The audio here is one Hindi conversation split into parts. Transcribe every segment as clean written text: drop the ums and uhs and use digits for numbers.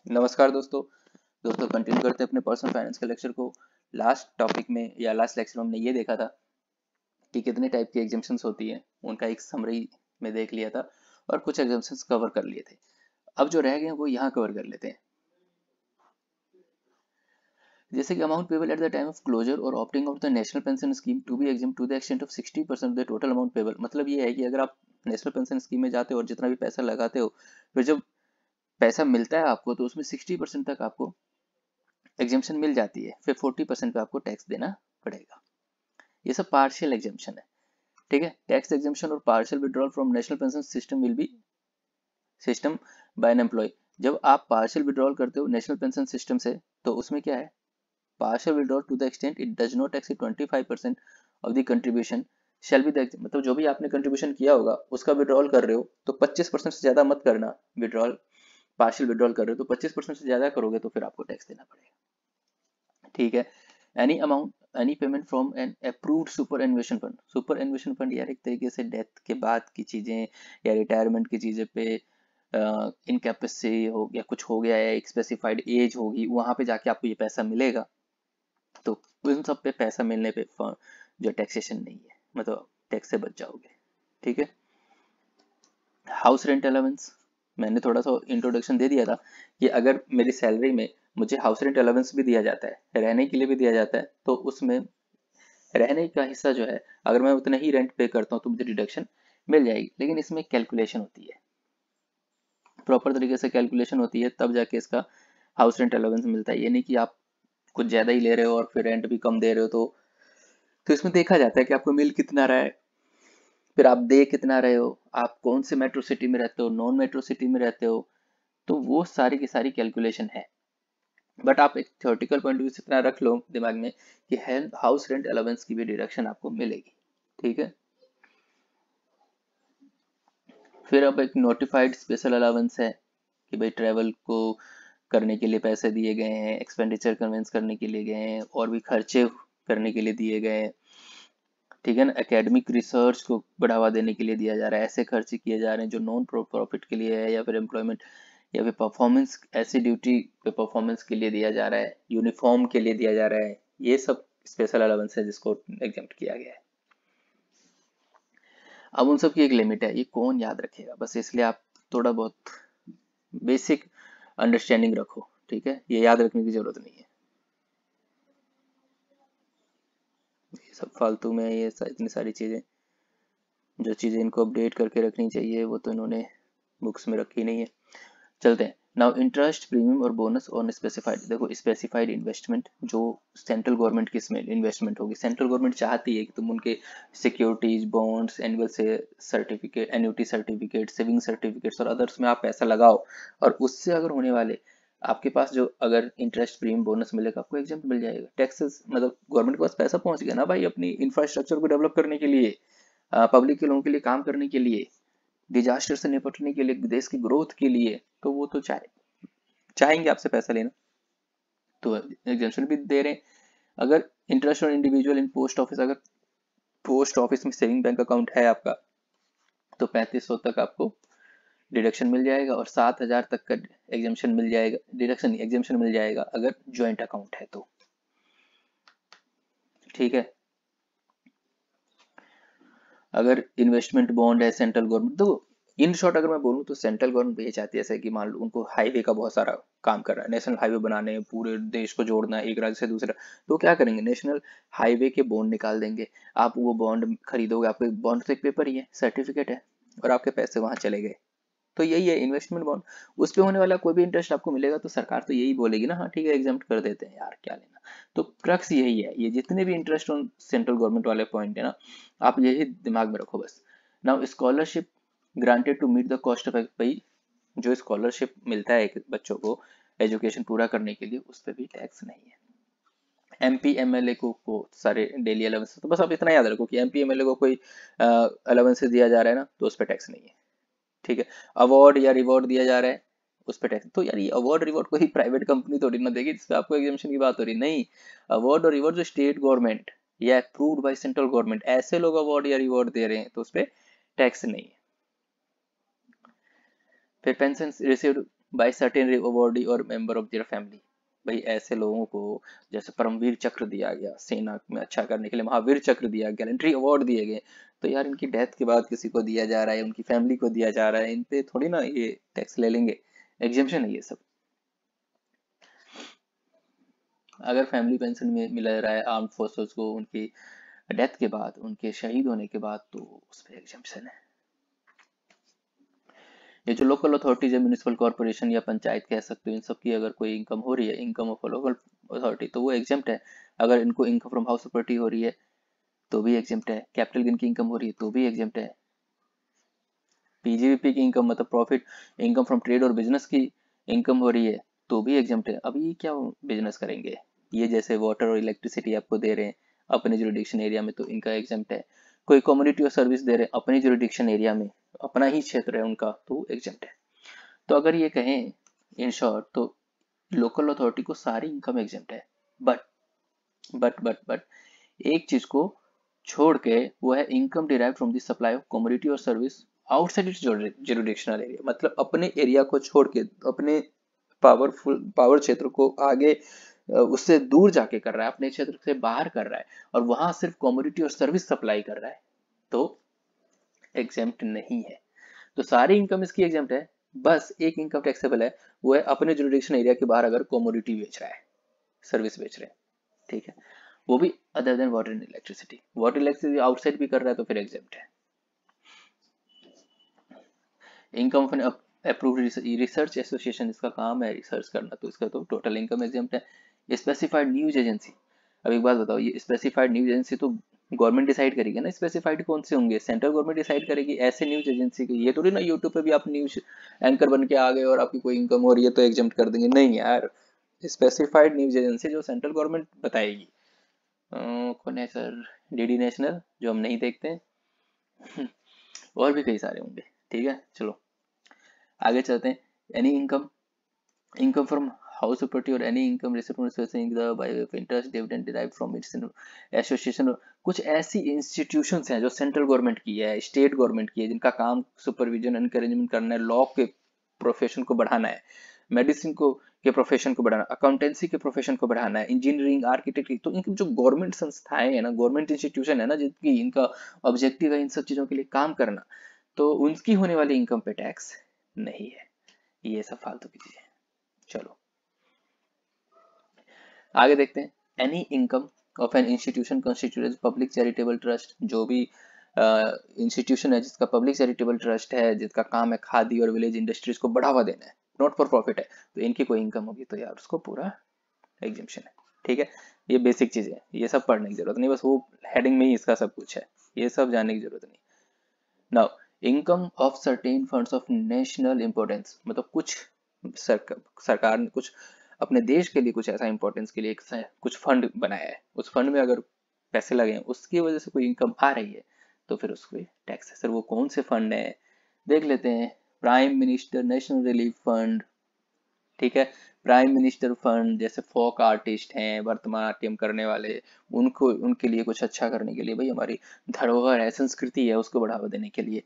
नमस्कार दोस्तों कंटिन्यू करते हैं अपने पर्सनल फाइनेंस के लेक्चर को। लास्ट टॉपिक में या लास्ट लेक्चर में हमने ये देखा था कि कितने टाइप की एग्जाम्शंस होती हैं, उनका एक समरी में देख लिया था और कुछ एग्जाम्शंस कवर कर लिए थे। अब जो रह गए हैं वो यहाँ कवर कर लेते हैं। जैसे कि amount payable at the time of closure or opting out the national pension scheme to be exempt to the extent of 60% of the total amount payable. मतलब ये है कि अगर आप नेशनल पेंशन स्कीम में जाते हो और जितना भी पैसा लगाते हो, फिर जब पैसा मिलता है आपको तो उसमें 60% तक आपको एग्जाम्शन मिल जाती है, फिर 40% पे आपको टैक्स देना पड़ेगा। ये सब पार्शियल एग्जाम्शन है, ठीक है। टैक्स एग्जाम्शन और partial withdrawal from national pension system will be system by an employ. जब आप पार्शियल विड्रॉल करते हो नेशनल पेंशन सिस्टम से तो उसमें क्या है, partial withdrawal to the extent it does not exceed 25% of the contribution shall be the, मतलब जो भी आपने कंट्रीब्यूशन किया होगा उसका विड्रॉल कर रहे हो तो 25% से ज्यादा मत करना। विड्रॉल पार्शियल विड्रॉल कर रहे हो तो 25% से ज्यादा करोगे तो फिर आपको टैक्स देना पड़ेगा, ठीक है। Any amount any payment from an approved superannuation fund. Superannuation fund यार एक तरीके से डेथ के बाद की चीजें या रिटायरमेंट की चीजें पे इनकैपेसिटी हो गया, कुछ हो गया है, एक स्पेसिफाइड एज होगी, वहां पे जाके आपको ये पैसा मिलेगा। तो उन सब पे पैसा मिलने पे जो टैक्सेशन नहीं है, मतलब टैक्स से बच जाओगे, ठीक है। हाउस रेंट अलाउंस, मैंने थोड़ा सा इंट्रोडक्शन दे दिया था कि अगर मेरी सैलरी में मुझे हाउस रेंट अलाउंस भी दिया जाता है, रहने के लिए भी दिया जाता है, तो उसमें रहने का हिस्सा जो है अगर मैं उतना ही रेंट पे करता हूँ तो मुझे डिडक्शन मिल जाएगी। लेकिन इसमें कैलकुलेशन होती है, प्रॉपर तरीके से कैलकुलेशन होती है, तब जाके इसका हाउस रेंट अलाउंस मिलता है। ये नहीं कि आप कुछ ज्यादा ही ले रहे हो और फिर रेंट भी कम दे रहे हो, तो इसमें देखा जाता है कि आपको मिल कितना रहा है, फिर आप दे कितना रहे हो, आप कौन से मेट्रो सिटी में रहते हो, नॉन मेट्रो सिटी में रहते हो, तो वो सारी की सारी कैलकुलेशन है। बट आप एक थ्योरेटिकल पॉइंट ऑफ व्यू से इतना रख लो दिमाग में कि हाउस रेंट अलाउंस की भी डिडक्शन आपको मिलेगी, ठीक है। फिर अब एक नोटिफाइड स्पेशल अलाउंस है कि भाई ट्रैवल को करने के लिए पैसे दिए गए हैं, एक्सपेंडिचर कन्वेंस करने के लिए गए हैं, और भी खर्चे करने के लिए दिए गए हैं, ठीक है ना। एकेडमिक रिसर्च को बढ़ावा देने के लिए दिया जा रहा है, ऐसे खर्चे किए जा रहे हैं जो नॉन प्रॉफिट के लिए है, या फिर एम्प्लॉयमेंट या फिर परफॉर्मेंस, ऐसी ड्यूटी पे परफॉर्मेंस के लिए दिया जा रहा है, यूनिफॉर्म के लिए दिया जा रहा है। ये सब स्पेशल अलाउंस है जिसको एग्जेम्प्ट किया गया है। अब उन सब की एक लिमिट है, ये कौन याद रखेगा, बस इसलिए आप थोड़ा बहुत बेसिक अंडरस्टैंडिंग रखो, ठीक है। ये याद रखने की जरूरत नहीं है, ये सब फालतू में ये इतनी सारी चीजें, जो चीजें इनको अपडेट करके रखनी चाहिए वो तो इन्होंने बुक्स में रखी नहीं है। चलते हैं। नाउ इंटरेस्ट प्रीमियम और बोनस ऑन स्पेसिफाइड। देखो स्पेसिफाइड इन्वेस्टमेंट जो सेंट्रल गवर्नमेंट की इसमें इन्वेस्टमेंट होगी, सेंट्रल गवर्नमेंट चाहती है कि तुम उनके सिक्योरिटीज, बॉन्ड्स, एनुअल से certificate, annuity certificate, saving certificates और अदर्स में आप पैसा लगाओ, और उससे अगर होने वाले आपके पास जो अगर इंटरेस्ट प्रीमियम बोनस मिलेगा आपको एग्जाम्प्ट मिल जाएगा। टैक्सेस मतलब गवर्नमेंट के पास पैसा पहुंच गया ना भाई, अपनी इंफ्रास्ट्रक्चर को डेवलप करने के लिए, पब्लिक के लोगों के लिए काम करने के लिए, डिजास्टर से निपटने के लिए, देश की ग्रोथ के लिए, तो वो तो चाहेंगे आपसे पैसा लेना, तो एग्जेम्पशन भी दे रहे हैं। अगर interest on individual in post office, अगर पोस्ट ऑफिस में सेविंग बैंक अकाउंट है आपका तो 3500 तक आपको डिडक्शन मिल जाएगा, और 7000 तक का एग्जेम्पशन मिल जाएगा, डिडक्शन एग्जेम्पशन मिल जाएगा अगर ज्वाइंट अकाउंट है तो, ठीक है। अगर इन्वेस्टमेंट बॉन्ड है सेंट्रल गवर्नमेंट, तो इन शॉर्ट अगर मैं बोलूँ तो सेंट्रल गवर्नमेंट ये चाहती है, जैसे कि मान लो उनको हाईवे का बहुत सारा काम कर रहा है, नेशनल हाईवे बनाने, पूरे देश को जोड़ना है एक राज्य से दूसरा, तो क्या करेंगे, नेशनल हाईवे के बॉन्ड निकाल देंगे। आप वो बॉन्ड खरीदोगे, आपके बॉन्ड तो एक पेपर ही है, सर्टिफिकेट है, और आपके पैसे वहां चले गए। तो यही है इन्वेस्टमेंट बॉन्ड, उस पे होने वाला कोई भी इंटरेस्ट आपको मिलेगा तो सरकार तो यही बोलेगी ना, हाँ ठीक है एग्जाम्प्ट कर देते हैं यार, क्या लेना। तो क्रक्स यही है, ये जितने भी इंटरेस्ट ऑन सेंट्रल गवर्नमेंट वाले पॉइंट है ना, आप यही दिमाग में रखो बस। Now scholarship granted to meet the cost of, भाई जो स्कॉलरशिप मिलता है एक बच्चों को एजुकेशन पूरा करने के लिए, उस पर भी टैक्स नहीं है। एमपी एमएलए को सारे डेली अलाउंस, तो बस आप इतना याद रखो कि एमपी एमएलए को कोई अलाउंस दिया जा रहा है ना तो उस पर टैक्स नहीं है, ठीक है। अवार्ड या रिवॉर्ड दिया जा रहा है उस पर टैक्स, तो यार ये अवार्ड रिवॉर्ड कोई प्राइवेट कंपनी थोड़ी ना देगी जिसपे आपको एग्जामिशन की बात हो रही, नहीं। अवार्ड और रिवॉर्ड जो स्टेट गवर्नमेंट या अप्रूव्ड बाय सेंट्रल गवर्नमेंट, ऐसे लोग अवार्ड या रिवॉर्ड दे रहे हैं तो उस पर टैक्स नहीं है। फिर pension received by certain awardee और मेंबर ऑफ देयर फैमिली। भाई ऐसे लोगों को जैसे परमवीर चक्र दिया गया, सेना में अच्छा करने के लिए महावीर चक्र दिया, गैलेंट्री अवार्ड दिए गए, तो यार इनकी डेथ के बाद किसी को दिया जा रहा है, उनकी फैमिली को दिया जा रहा है, इन पे थोड़ी ना ये टैक्स ले लेंगे, एग्जेम्पशन है ये सब। अगर फैमिली पेंशन में मिल रहा है आर्म फोर्सेस को उनकी डेथ के बाद, उनके शहीद होने के बाद, तो उस पर एग्जेम्पशन है। ये जो लोकल अथॉरिटीज है, म्यूनिसिपल कॉर्पोरेशन या पंचायत कह सकते हो, इन सब की अगर कोई इनकम हो रही है, इनकम ऑफ लोकल अथॉरिटी, तो वो एग्जेम्प्ट है। अगर इनको इनकम फ्रॉम हाउस प्रॉपर्टी हो रही है तो भी एग्जेम्प्ट है। कैपिटल गेन की इनकम हो रही है तो भी एग्जेम्प्ट है। पीजीवीपी की इनकम मतलब प्रॉफिट इनकम फ्रॉम ट्रेड और बिजनेस की इनकम हो रही है तो भी एग्जेम्प्ट है। अब ये क्या बिजनेस करेंगे, ये जैसे वाटर और इलेक्ट्रिसिटी आपको दे रहे हैं अपने जुरिडिक्शन एरिया में, तो इनका एग्जेम्प्ट है। कोई कम्युनिटी और सर्विस दे रहे हैं अपने जुरिडिक्शन एरिया में, अपना ही क्षेत्र है उनका, तो एग्जेम्प्ट है। तो अगर ये कहें इन शॉर्ट, तो लोकल अथॉरिटी को सारी इनकम एग्जेम्प्ट है, बट एक चीज को छोड़ के, वो है income derive from the supply of commodity और सर्विस आउटसाइड इट्स जुरिडिक्शनल एरिया। मतलब अपने एरिया को छोड़ के, अपने पावर क्षेत्र को आगे उससे दूर जाके कर रहा है, अपने क्षेत्र से बाहर कर रहा है, और वहां सिर्फ कमोडिटी और सर्विस सप्लाई कर रहा है, तो एग्जेम्प्ट नहीं है। तो सारी इनकम इसकी एग्जेम्प्ट है, बस एक इनकम टैक्सेबल है, वो है अपने जुरिडिक्शन एरिया के बाहर अगर कमोडिटी बेच रहा है, सर्विस बेच रहे हैं, ठीक है, वो भी other than water and electricity. Water electricity outside भी कर रहा है तो फिर एग्जेम्प्ट है। Income of an approved research association, इसका काम है रिसर्च करना, तो इसका तो टोटल इनकम एग्जेम्प्ट है। स्पेसिफाइड न्यूज एजेंसी, अब एक बात बताओ, ये स्पेसिफाइड न्यूज एजेंसी तो गवर्नमेंट डिसाइड करेगी ना, स्पेसिफाइड कौन से होंगे, सेंट्रल गवर्नमेंट डिसाइड करेगी ऐसे न्यूज एजेंसी की। ये थोड़ी ना यूट्यूब पे भी आप न्यूज एंकर बन के आ गए और आपकी कोई इनकम हो रही है तो एग्जेम्प्ट कर देंगे, नहीं यार। स्पेसिफाइड न्यूज एजेंसी जो सेंट्रल गवर्नमेंट बताएगी। कौन है सर, डीडी नेशनल, जो हम नहीं देखते हैं और भी कई सारे होंगे, ठीक है। चलो आगे चलते हैं। Any income, income from house property और any income received by of interest dividend derived from its association. कुछ ऐसी इंस्टीट्यूशंस हैं जो सेंट्रल गवर्नमेंट की है, स्टेट गवर्नमेंट की है, जिनका काम सुपरविजन एनकरेजमेंट करना है, लॉ के प्रोफेशन को बढ़ाना है, मेडिसिन को के प्रोफेशन को बढ़ाना, अकाउंटेंसी के प्रोफेशन को बढ़ाना है, इंजीनियरिंग आर्किटेक्ट, तो इनकी जो गवर्नमेंट संस्थाएं है ना, गवर्नमेंट इंस्टीट्यूशन है ना, जिनकी इनका ऑब्जेक्टिव है इन सब चीजों के लिए काम करना, तो उनकी होने वाली इनकम पे टैक्स नहीं है। ये सब फालतू की चीजें। चलो आगे देखते हैं। Any income of an institution constituted public charitable trust, जो भी इंस्टीट्यूशन है जिसका पब्लिक चैरिटेबल ट्रस्ट है, जिसका काम है खादी और विलेज इंडस्ट्रीज को बढ़ावा देना है, नॉट फॉर प्रॉफिट है, तो इनकी कोई इनकम होगी तो यार उसको पूरा एग्जेम्पशन है, ठीक है। ये बेसिक चीजें हैं, ये सब पढ़ने की जरूरत नहीं, बस वो हेडिंग में ही इसका सब कुछ है, ये सब जानने की जरूरत नहीं। Now income of certain funds of national importance, मतलब कुछ सरकार ने कुछ अपने देश के लिए कुछ ऐसा इंपॉर्टेंस के लिए एक कुछ फंड बनाया है, उस फंड में अगर पैसे लगे हैं, उसकी वजह से कोई इनकम आ रही है, तो फिर उसको टैक्स है। सर वो कौन से फंड है, देख लेते हैं। Prime minister national relief fund, ठीक है। प्राइम मिनिस्टर फंड, जैसे फोक आर्टिस्ट हैं, भरतनाट्यम करने वाले, उनको उनके लिए कुछ अच्छा करने के लिए, भाई हमारी धरोहर है, संस्कृति है, उसको बढ़ावा देने के लिए।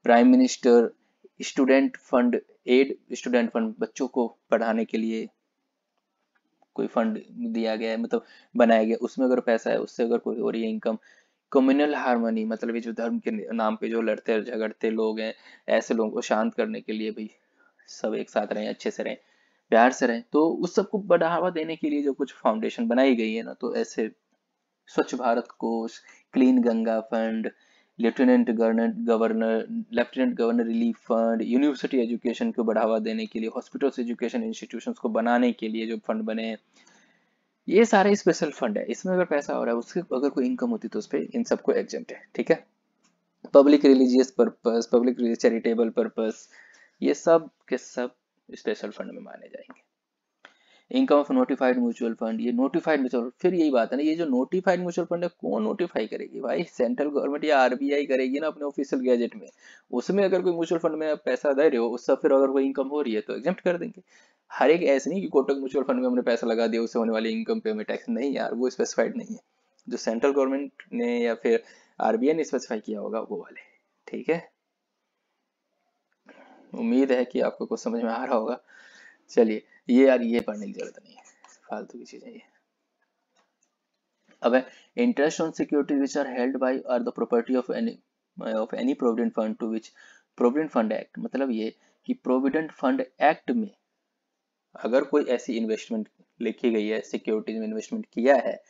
Prime minister student fund, aid student fund, बच्चों को पढ़ाने के लिए कोई फंड दिया गया है, मतलब बनाया गया, उसमें अगर पैसा है, उससे अगर कोई हो रही है इनकम। कम्युनल हार्मनी, मतलब ये जो धर्म के नाम पे जो लड़ते झगड़ते लोग हैं, ऐसे लोगों को शांत करने के लिए, भाई सब एक साथ रहें, अच्छे से रहें, प्यार से रहें, तो उस सबको बढ़ावा देने के लिए जो कुछ फाउंडेशन बनाई गई है ना, तो ऐसे स्वच्छ भारत कोष, clean Ganga fund, lieutenant governor relief fund, university education को बढ़ावा देने के लिए, हॉस्पिटल्स एजुकेशन इंस्टीट्यूशंस को बनाने के लिए जो फंड बने हैं, ये सारे स्पेशल फंड है। इसमें अगर पैसा हो रहा है, उसके अगर कोई इनकम होती तो उस पर इन सबको एग्जेम्प्ट है, ठीक है। Public religious purpose, public charitable purpose, ये सब के सब स्पेशल फंड में माने जाएंगे। Income of notified mutual fund, ये नोटिफाइड म्यूचुअल, फिर यही बात है ना, ये जो नोटिफाइड म्यूचुअल फंड है, कौन नोटिफाई करेगी भाई, सेंट्रल गवर्नमेंट या आरबीआई करेगी ना अपने ऑफिशियल गैजेट में। उसमें अगर कोई म्यूचुअल फंड में आप पैसा दे रहे हो, उससे फिर अगर कोई इनकम हो रही है तो एग्जेम्प्ट कर देंगे। हर एक ऐसे नहीं कि कोटक म्यूचुअल फंड में हमने पैसा लगा दिया, उससे होने वाली इनकम पे हमें टैक्स नहीं, यार वो स्पेसिफाइड नहीं है, जो सेंट्रल गवर्नमेंट ने या फिर आरबीआई ने स्पेसिफाई किया होगा वो वाले, ठीक है। उम्मीद है कि आपको कुछ समझ में आ रहा होगा। चलिए ये यार ये पढ़ने की जरूरत नहीं है, फालतू की चीजें ये। अब है interest on securities which are held by are the property of any provident fund to which provident fund act, मतलब ये कि प्रोविडेंट फंड एक्ट में अगर कोई ऐसी इन्वेस्टमेंट लिखी गई है, सिक्योरिटीज में इन्वेस्टमेंट किया है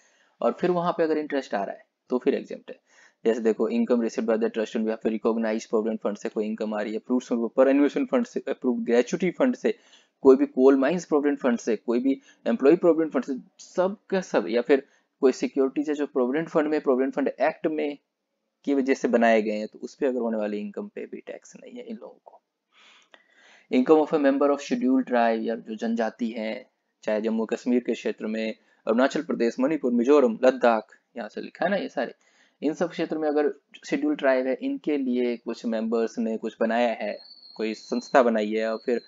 और फिर वहां पे अगर इंटरेस्ट आ रहा है तो फिर एग्जेम्प्ट है। जैसे देखो income received by the trust and फिर रिकॉग्नाइज्ड प्रोविडेंट फंड से कोई इनकम आ रही है, अप्रूव्ड पर इन्वेस्टमेंट फंड से, अप्रूव्ड ग्रेचुटी फंड से, कोई भी कोल माइंस प्रोविडेंट फंड से, कोई भी एम्प्लॉय प्रोविडेंट फंड से, सब का सब, या फिर कोई सिक्योरिटीज है जो प्रोविडेंट फंड में, प्रोविडेंट फंड एक्ट में की वजह से बनाए गए हैं, तो उस पर अगर होने वाली इनकम पे भी टैक्स नहीं है इन लोगों को। Income of A member of schedule tribe, या जो जनजाति हैं, चाहे जम्मू कश्मीर के क्षेत्र में, अरुणाचल प्रदेश, मणिपुर, मिजोरम, लद्दाख, यहाँ से लिखा है ना ये सारे, इन सब क्षेत्र में अगर शेड्यूल ट्राइब है, इनके लिए कुछ मेंबर्स ने कुछ बनाया है, कोई संस्था बनाई है, और फिर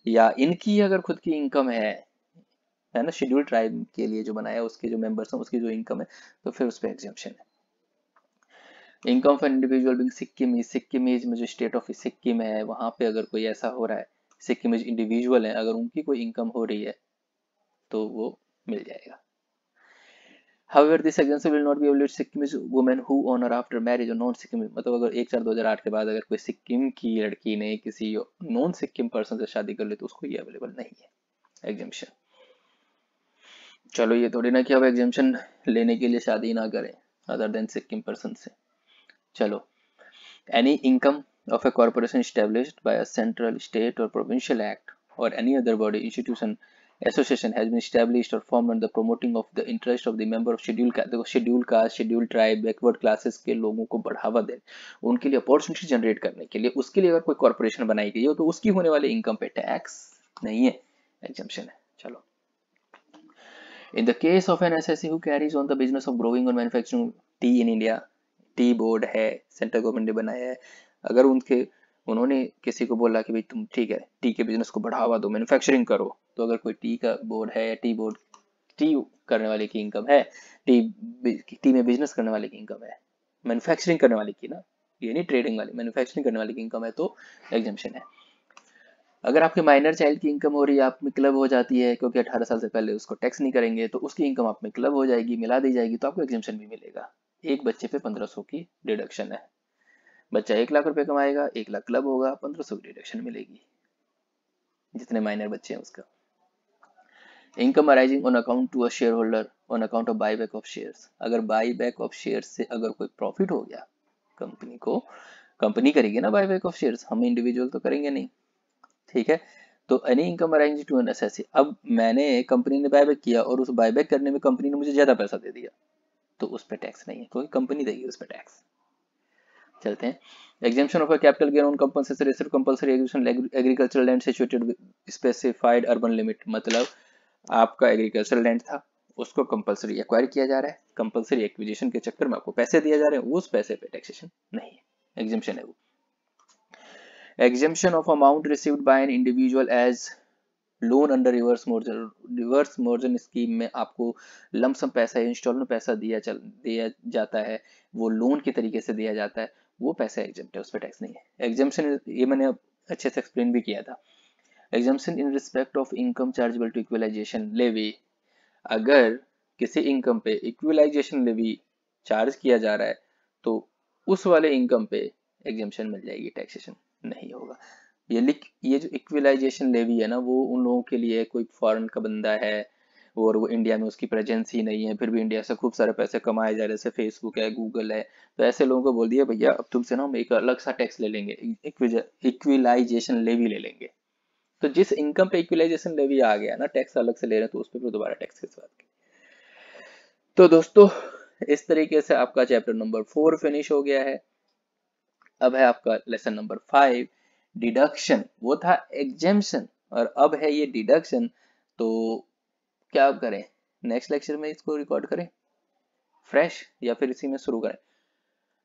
या इनकी अगर खुद की इनकम है ना, शेड्यूल ट्राइब के लिए जो बनाया है उसके जो मेंबर्स हैं उसकी जो इनकम है, तो फिर उस पर एग्जेम्पशन है। Income for individual being Sikkimese में जो स्टेट ऑफ सिक्किम है वहां पे अगर कोई ऐसा हो रहा है, सिक्किमीज इंडिविजुअल है, अगर उनकी कोई इनकम हो रही है तो वो मिल जाएगा। However, this exemption will not be able to Sikkimese women who on or after marriage or non Sikkim, मतलब अगर 1/4/2008 के बाद अगर कोई सिक्किम की लड़की ने किसी नॉन सिक्किम पर्सन से शादी कर ली तो उसको ये अवेलेबल नहीं है एग्जेम्पशन। चलो ये थोड़ी ना कि अब एग्जेम्पशन लेने के लिए शादी ना करें अदर देन सिक्किम पर्सन से। चलो, any income of a corporation established by a central, state or provincial act or any other body, institution, association has been established or formed under the promoting of the interest of the member of scheduled caste, देखो scheduled caste, scheduled tribe, backward classes के लोगों को बढ़ावा देने, उनके लिए अपॉर्चुनिटी जनरेट करने के लिए, उसके लिए अगर कोई कॉर्पोरेशन बनाई गई हो तो उसकी होने वाली इनकम पे टैक्स नहीं है, एग्जेम्पशन है। चलो, in the case of an SSC who carries on the business of growing or manufacturing tea in India, tea board है, सेंट्रल गवर्नमेंट ने बनाया है, अगर उन्होंने किसी को बोला कि भाई तुम ठीक है टी के बिजनेस को बढ़ावा दो, मैन्युफैक्चरिंग करो, तो अगर कोई टी का बोर्ड है या टी करने वाले की इनकम है, टी में बिजनेस करने वाले की इनकम है, मैन्युफैक्चरिंग करने वाले की ना, ये नहीं ट्रेडिंग वाली, मैन्युफैक्चरिंग करने वाले की इनकम है तो एग्जेम्पशन है। अगर आपके माइनर चाइल्ड की इनकम हो रही है, आप में क्लब हो जाती है क्योंकि 18 साल से पहले उसको टैक्स नहीं करेंगे, तो उसकी इनकम आप में क्लब हो जाएगी, मिला दी जाएगी, तो आपको एग्जेम्पशन भी मिलेगा। एक बच्चे पे 1500 की डिडक्शन है, बच्चा 1 लाख रुपए कमाएगा, 1 लाख क्लब होगा, 1500 की डिडक्शन मिलेगी, जितने माइनर बच्चे हैं उसका। Income arising on account to a share holder on account of buy back of shares, अगर बाई बैक ऑफ शेयर्स से अगर कोई प्रॉफिट हो गया कंपनी को, कंपनी करेगी ना बाई बैक ऑफ शेयर्स, हम इंडिविजुअल तो करेंगे नहीं, ठीक है। तो any income arising to an SSC, अब मैंने कंपनी ने बायबैक किया और उस बायबैक करने में कंपनी ने मुझे ज्यादा पैसा दे दिया, तो उस पर टैक्स नहीं है क्योंकि कंपनी देगी उस पर टैक्स। चलते हैं, exemption of a capital gain on compensation received compulsory execution agricultural land situated specified urban limit, मतलब आपका एग्रीकल्चरल लैंड था, उसको कंपल्सरी एक्वायर किया जा रहा है, कंपल्सरी एक्विजिशन के चक्कर में आपको पैसे दिए जा रहे हैं, उस पैसे पे टैक्सेशन नहीं है, एग्जेम्पशन है वो। exemption of amount received by an individual as loan under reverse मॉर्जन स्कीम में आपको लमसम पैसा, इंस्टॉलमेंट पैसा दिया जाता है, वो लोन के तरीके से दिया जाता है, वो पैसा एग्जेम्प्ट है, उस पर टैक्स नहीं है। एग्जेम्पशन ये मैंने अच्छे से एक्सप्लेन भी किया था। Exemption in respect of income chargeable to equalisation levy, अगर किसी इनकम पे इक्वलाइजेशन लेवी चार्ज किया जा रहा है तो उस वाले इनकम पे एग्जेम्पशन मिल जाएगी, टैक्सेशन नहीं होगा। ये जो इक्वलाइजेशन लेवी है ना, वो उन लोगों के लिए कोई फॉरेन का बंदा है और वो इंडिया में उसकी प्रेजेंस ही नहीं है, फिर भी इंडिया से खूब सारे पैसे कमाए जा रहे हैं, जैसे फेसबुक है, गूगल है, तो ऐसे लोगों को बोल दिया भैया अब तुमसे ना हम एक अलग सा टैक्स ले लेंगे, इक्विलाइजेशन लेवी ले लेंगे। तो जिस इनकम पे इक्विलाइजेशन लेवी आ गया ना, टैक्स अलग से ले रहे हैं, तो उस पर दोबारा टैक्स किस बात की। तो दोस्तों इस तरीके से आपका चैप्टर नंबर 4 फिनिश हो गया है। अब है आपका लेसन नंबर 5 डिडक्शन, वो था एग्जेम्पशन और अब है ये डिडक्शन। तो क्या करें, नेक्स्ट लेक्चर में इसको रिकॉर्ड करें फ्रेश या फिर इसी में शुरू करें?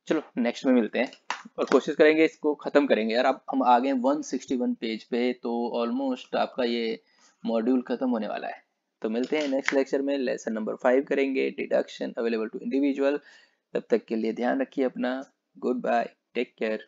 चलो नेक्स्ट में मिलते हैं और कोशिश करेंगे इसको खत्म करेंगे यार। अब हम आ गए 161 पेज पे, तो ऑलमोस्ट आपका ये मॉड्यूल खत्म होने वाला है। तो मिलते हैं नेक्स्ट लेक्चर में, लेसन नंबर 5 करेंगे, डिडक्शन अवेलेबल टू इंडिविजुअल। तब तक के लिए ध्यान रखिए अपना, गुड बाय, टेक केयर।